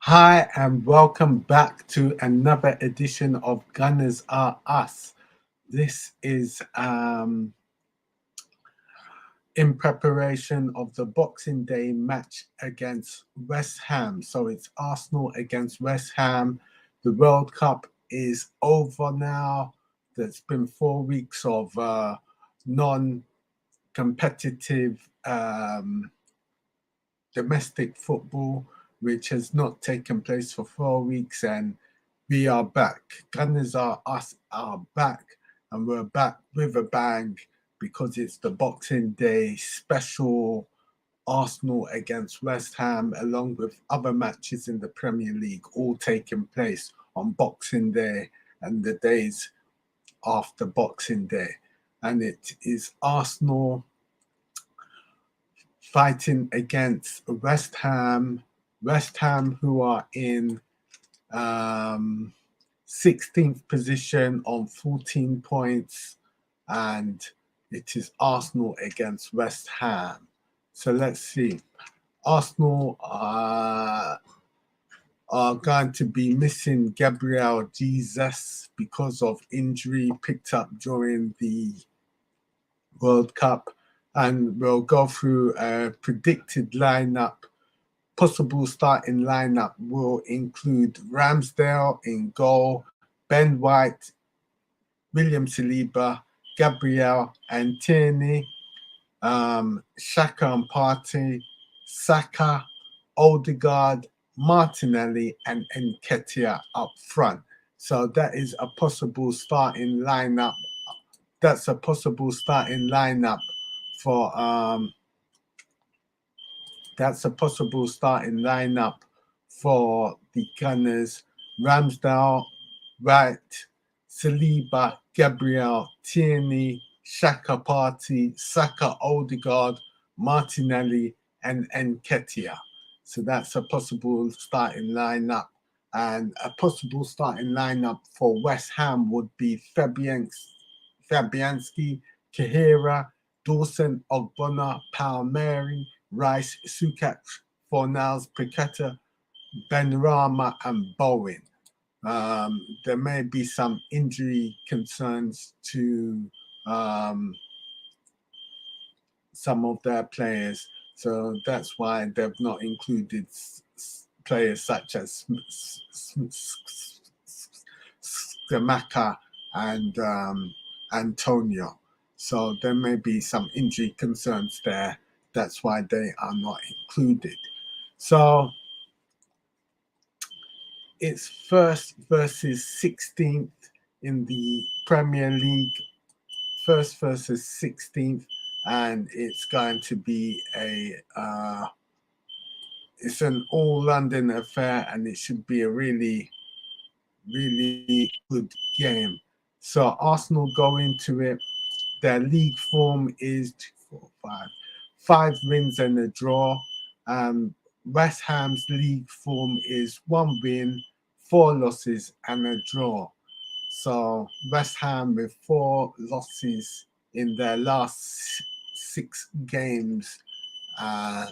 Hi, and welcome back to another edition of Gunners Are Us. This is in preparation of the Boxing Day match against West Ham. So it's Arsenal against West Ham. The World Cup is over now. There's been 4 weeks of non competitive domestic football, which has not taken place for 4 weeks, and we are back. Gunners are us are back, and we're back with a bang because it's the Boxing Day special Arsenal against West Ham, along with other matches in the Premier League, all taking place on Boxing Day and the days after Boxing Day. And it is Arsenal fighting against West Ham, who are in 16th position on 14 points, and it is Arsenal against West Ham. So let's see. Arsenal are going to be missing Gabriel Jesus because of injury picked up during the World Cup, and we'll go through a predicted lineup. Possible starting lineup will include Ramsdale in goal, Ben White, William Saliba, Gabriel and Tierney, Xhaka and Partey, Saka, Odegaard, Martinelli, and Nketiah up front. So that is a possible starting lineup. That's a possible starting lineup for that's a possible starting lineup for the Gunners. Ramsdale, Wright, Saliba, Gabriel, Tierney, Xhaka Partey, Saka Odegaard, Martinelli, and Nketiah. So that's a possible starting lineup. And a possible starting lineup for West Ham would be Fabianski, Kahira, Dawson, Ogbonna, Palmieri, Rice, Sukat, Fornals, Paqueta, Benrahma, and Bowen. There may be some injury concerns to some of their players, so that's why they've not included players such as Skamaka and Antonio. So there may be some injury concerns there. That's why they are not included. So it's first versus 16th in the Premier League. First versus 16th, and it's going to be it's an all London affair, and it should be a really, really good game. So Arsenal go into it. Their league form is 5 wins and a draw. West Ham's league form is 1 win, 4 losses, and a draw. So West Ham with 4 losses in their last 6 games. Uh,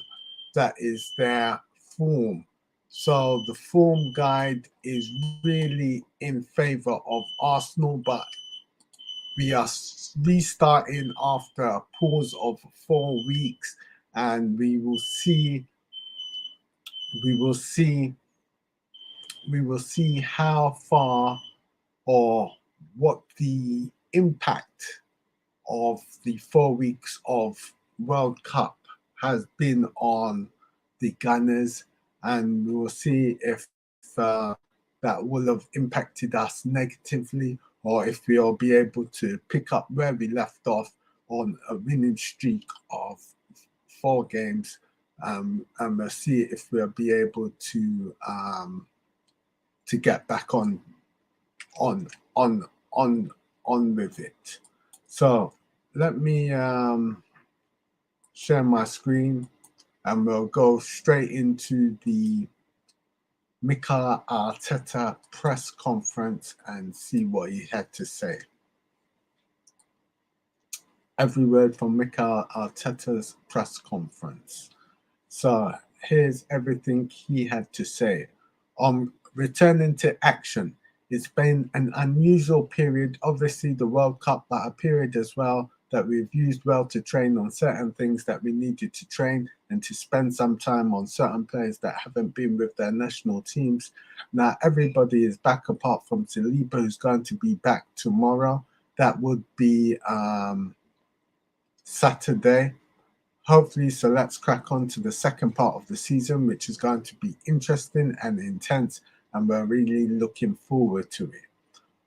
that is their form. So the form guide is really in favor of Arsenal, but we are restarting after a pause of 4 weeks, and we will see we will see how far or what the impact of the 4 weeks of World Cup has been on the Gunners, and we will see if that will have impacted us negatively, or if we'll be able to pick up where we left off on a winning streak of 4 games, and we'll see if we'll be able to get back on on on with it. So let me share my screen, and we'll go straight into the Mikel Arteta press conference and see what he had to say. Every word from Mikel Arteta's press conference. So here's everything he had to say. Returning to action. It's been an unusual period, obviously the World Cup, but a period as well that we've used well to train on certain things that we needed to train and to spend some time on certain players that haven't been with their national teams. Now everybody is back apart from Saliba, who's going to be back tomorrow. That would be Saturday. Hopefully, so let's crack on to the second part of the season, which is going to be interesting and intense, and we're really looking forward to it.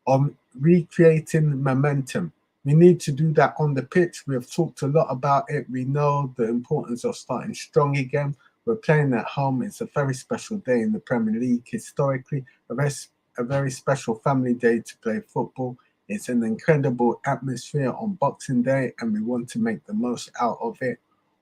On recreating momentum, we need to do that on the pitch. We've talked a lot about it. We know the importance of starting strong again. We're playing at home. It's a very special day in the Premier League, historically, a very special family day to play football. It's an incredible atmosphere on Boxing Day, and we want to make the most out of it.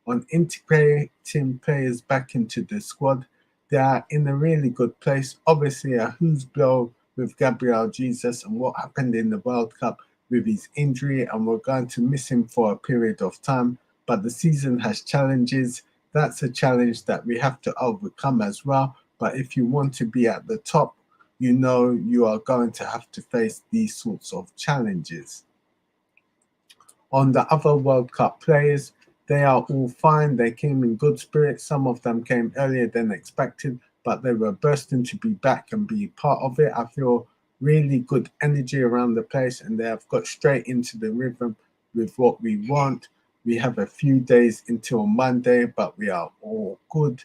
On integrating players back into the squad, they are in a really good place. Obviously, a huge blow with Gabriel Jesus and what happened in the World Cup with his injury, and we're going to miss him for a period of time. But the season has challenges. That's a challenge that we have to overcome as well. But if you want to be at the top, you know you are going to have to face these sorts of challenges. On the other World Cup players, they are all fine. They came in good spirits. Some of them came earlier than expected, but they were bursting to be back and be part of it. I feel really good energy around the place, and they have got straight into the rhythm with what we want. We have a few days until Monday, but we are all good.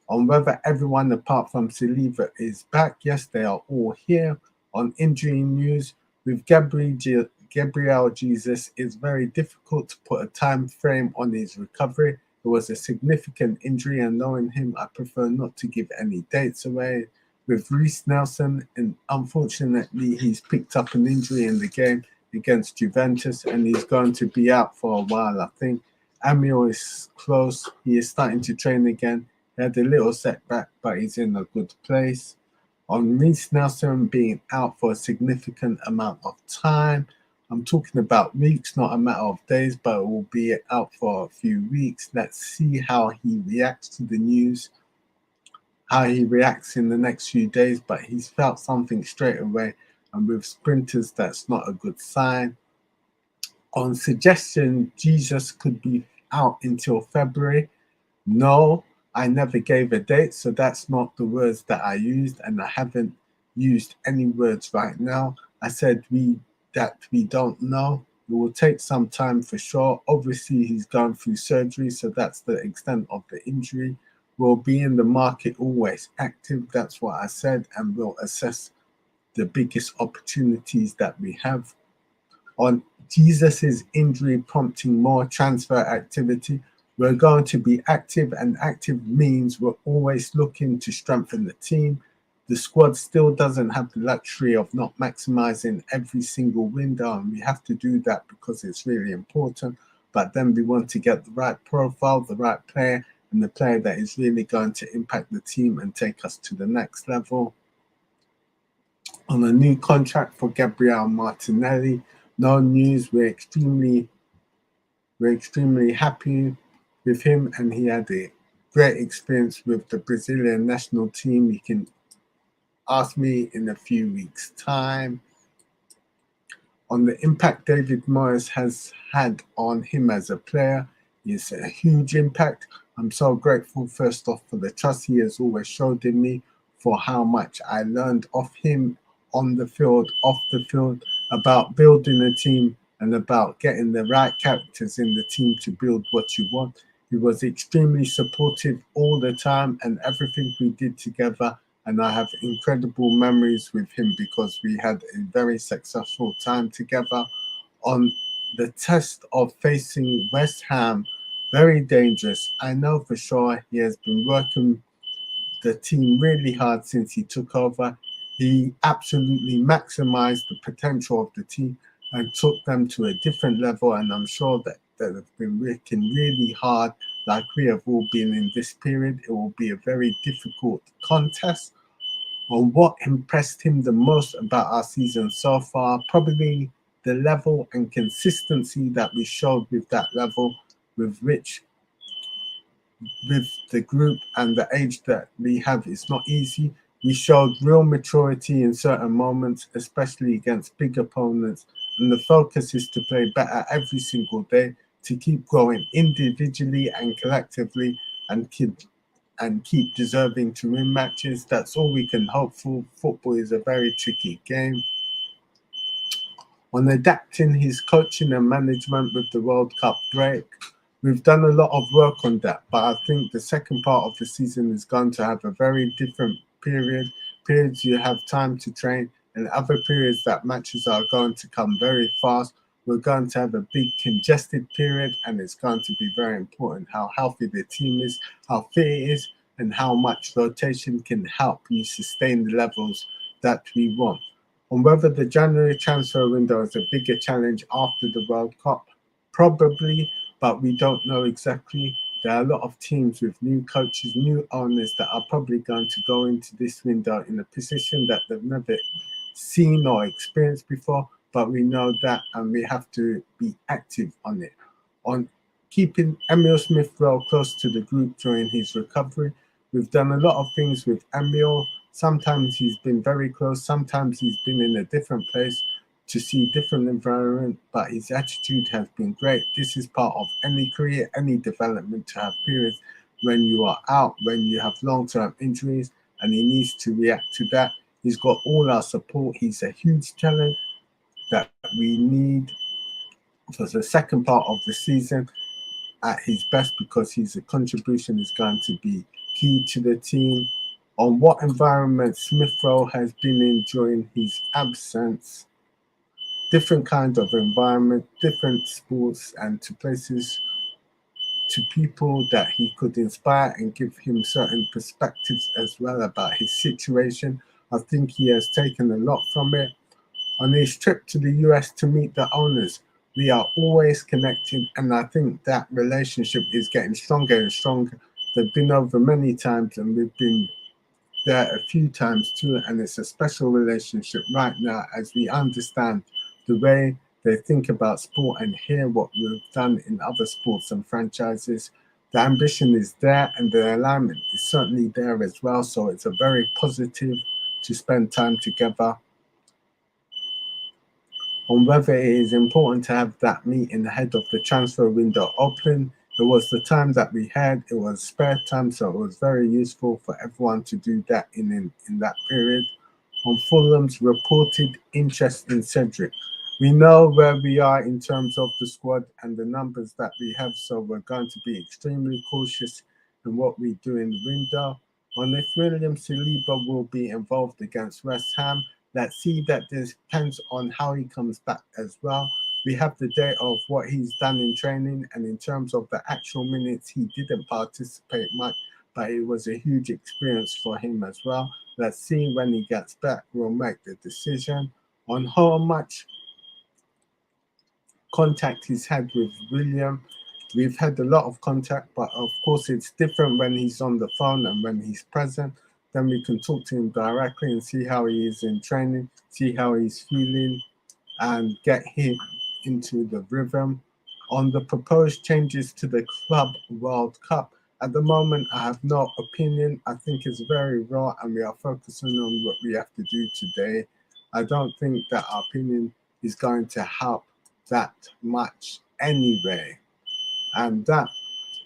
On whether everyone apart from Saliba is back, yes, they are all here. On injury news, with Gabriel Jesus, it's very difficult to put a time frame on his recovery. It was a significant injury, and knowing him, I prefer not to give any dates away. With Reece Nelson, and unfortunately, he's picked up an injury in the game against Juventus, and he's going to be out for a while, I think. Amiel is close. He is starting to train again. He had a little setback, but he's in a good place. On Reece Nelson being out for a significant amount of time, I'm talking about weeks, not a matter of days, but it will be out for a few weeks. Let's see how he reacts to the news, how he reacts in the next few days, but he's felt something straight away. And with sprinters, that's not a good sign. On suggestion, Jesus could be out until February. No, I never gave a date, so that's not the words that I used, and I haven't used any words right now. I said we don't know. It will take some time for sure. Obviously, he's gone through surgery, so that's the extent of the injury. We'll be in the market always active. That's what I said, and we'll assess the biggest opportunities that we have. On Jesus's injury prompting more transfer activity, we're going to be active, and active means we're always looking to strengthen the team. The squad still doesn't have the luxury of not maximizing every single window, and we have to do that because it's really important. But then we want to get the right profile, the right player, and the player that is really going to impact the team and take us to the next level. On a new contract for Gabriel Martinelli, no news. We're extremely happy with him, and he had a great experience with the Brazilian national team. You can ask me in a few weeks' time. On the impact David Moyes has had on him as a player, it's a huge impact. I'm so grateful, first off, for the trust he has always showed in me, for how much I learned of him on the field, off the field, about building a team and about getting the right characters in the team to build what you want. He was extremely supportive all the time, and everything we did together, and I have incredible memories with him because we had a very successful time together. On the test of facing West Ham, very dangerous. I know for sure he has been working the team really hard since he took over. He absolutely maximized the potential of the team and took them to a different level. And I'm sure that they've been working really hard, like we have all been in this period. It will be a very difficult contest. On what impressed him the most about our season so far, probably the level and consistency that we showed with that level, with the group and the age that we have. It's not easy. We showed real maturity in certain moments, especially against big opponents, and the focus is to play better every single day, to keep growing individually and collectively, and keep deserving to win matches. That's all we can hope for. Football is a very tricky game. On adapting his coaching and management with the World Cup break, we've done a lot of work on that, but I think the second part of the season is going to have a very different period. Periods you have time to train, and other periods that matches are going to come very fast. We're going to have a big congested period, and it's going to be very important how healthy the team is, how fit it is, and how much rotation can help you sustain the levels that we want. On whether the January transfer window is a bigger challenge after the World Cup, probably, but we don't know exactly. There are a lot of teams with new coaches, new owners that are probably going to go into this window in a position that they've never seen or experienced before, but we know that and we have to be active on it. On keeping Emil Smith Rowe close to the group during his recovery, we've done a lot of things with Emil. Sometimes he's been very close, sometimes he's been in a different place to see different environment, but his attitude has been great. This is part of any career, any development, to have periods when you are out, when you have long-term injuries, and he needs to react to that. He's got all our support. He's a huge talent that we need for the second part of the season at his best, because his contribution is going to be key to the team. On what environment Smith Rowe has been in during his absence, different kinds of environment, different sports, and to places, to people that he could inspire and give him certain perspectives as well about his situation. I think he has taken a lot from it. On his trip to the US to meet the owners, we are always connected, and I think that relationship is getting stronger and stronger. They've been over many times, and we've been there a few times too, and it's a special relationship right now as we understand the way they think about sport and hear what we've done in other sports and franchises. The ambition is there, and the alignment is certainly there as well, so it's a very positive to spend time together. On whether it is important to have that meeting ahead of the transfer window open, it was the time that we had. It was spare time, so it was very useful for everyone to do that in that period. On Fulham's reported interest in Cedric, we know where we are in terms of the squad and the numbers that we have, so we're going to be extremely cautious in what we do in the window. On if William Saliba will be involved against West Ham, let's see. That depends on how he comes back as well. We have the data of what he's done in training, and in terms of the actual minutes, he didn't participate much, but it was a huge experience for him as well. Let's see when he gets back. We'll make the decision on how much contact he's had with William. We've had a lot of contact, but of course it's different when he's on the phone and when he's present. Then we can talk to him directly and see how he is in training, see how he's feeling, and get him into the rhythm. On the proposed changes to the Club World Cup, at the moment I have no opinion. I think it's very raw, and we are focusing on what we have to do today. I don't think that our opinion is going to help that much anyway. And that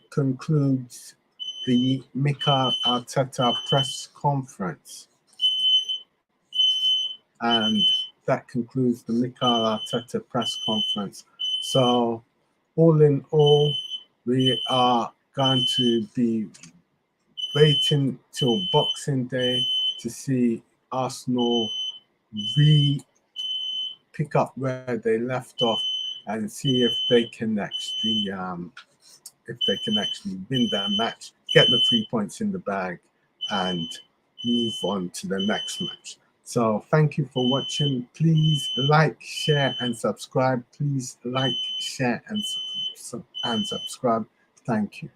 concludes the Mikel Arteta press conference. And that concludes the Mikel Arteta press conference. So, all in all, we are going to be waiting till Boxing Day to see Arsenal pick up where they left off and see if they can actually win that match, get the 3 points in the bag, and move on to the next match. So thank you for watching. Please like, share, and subscribe. Please like, share, and subscribe. Thank you.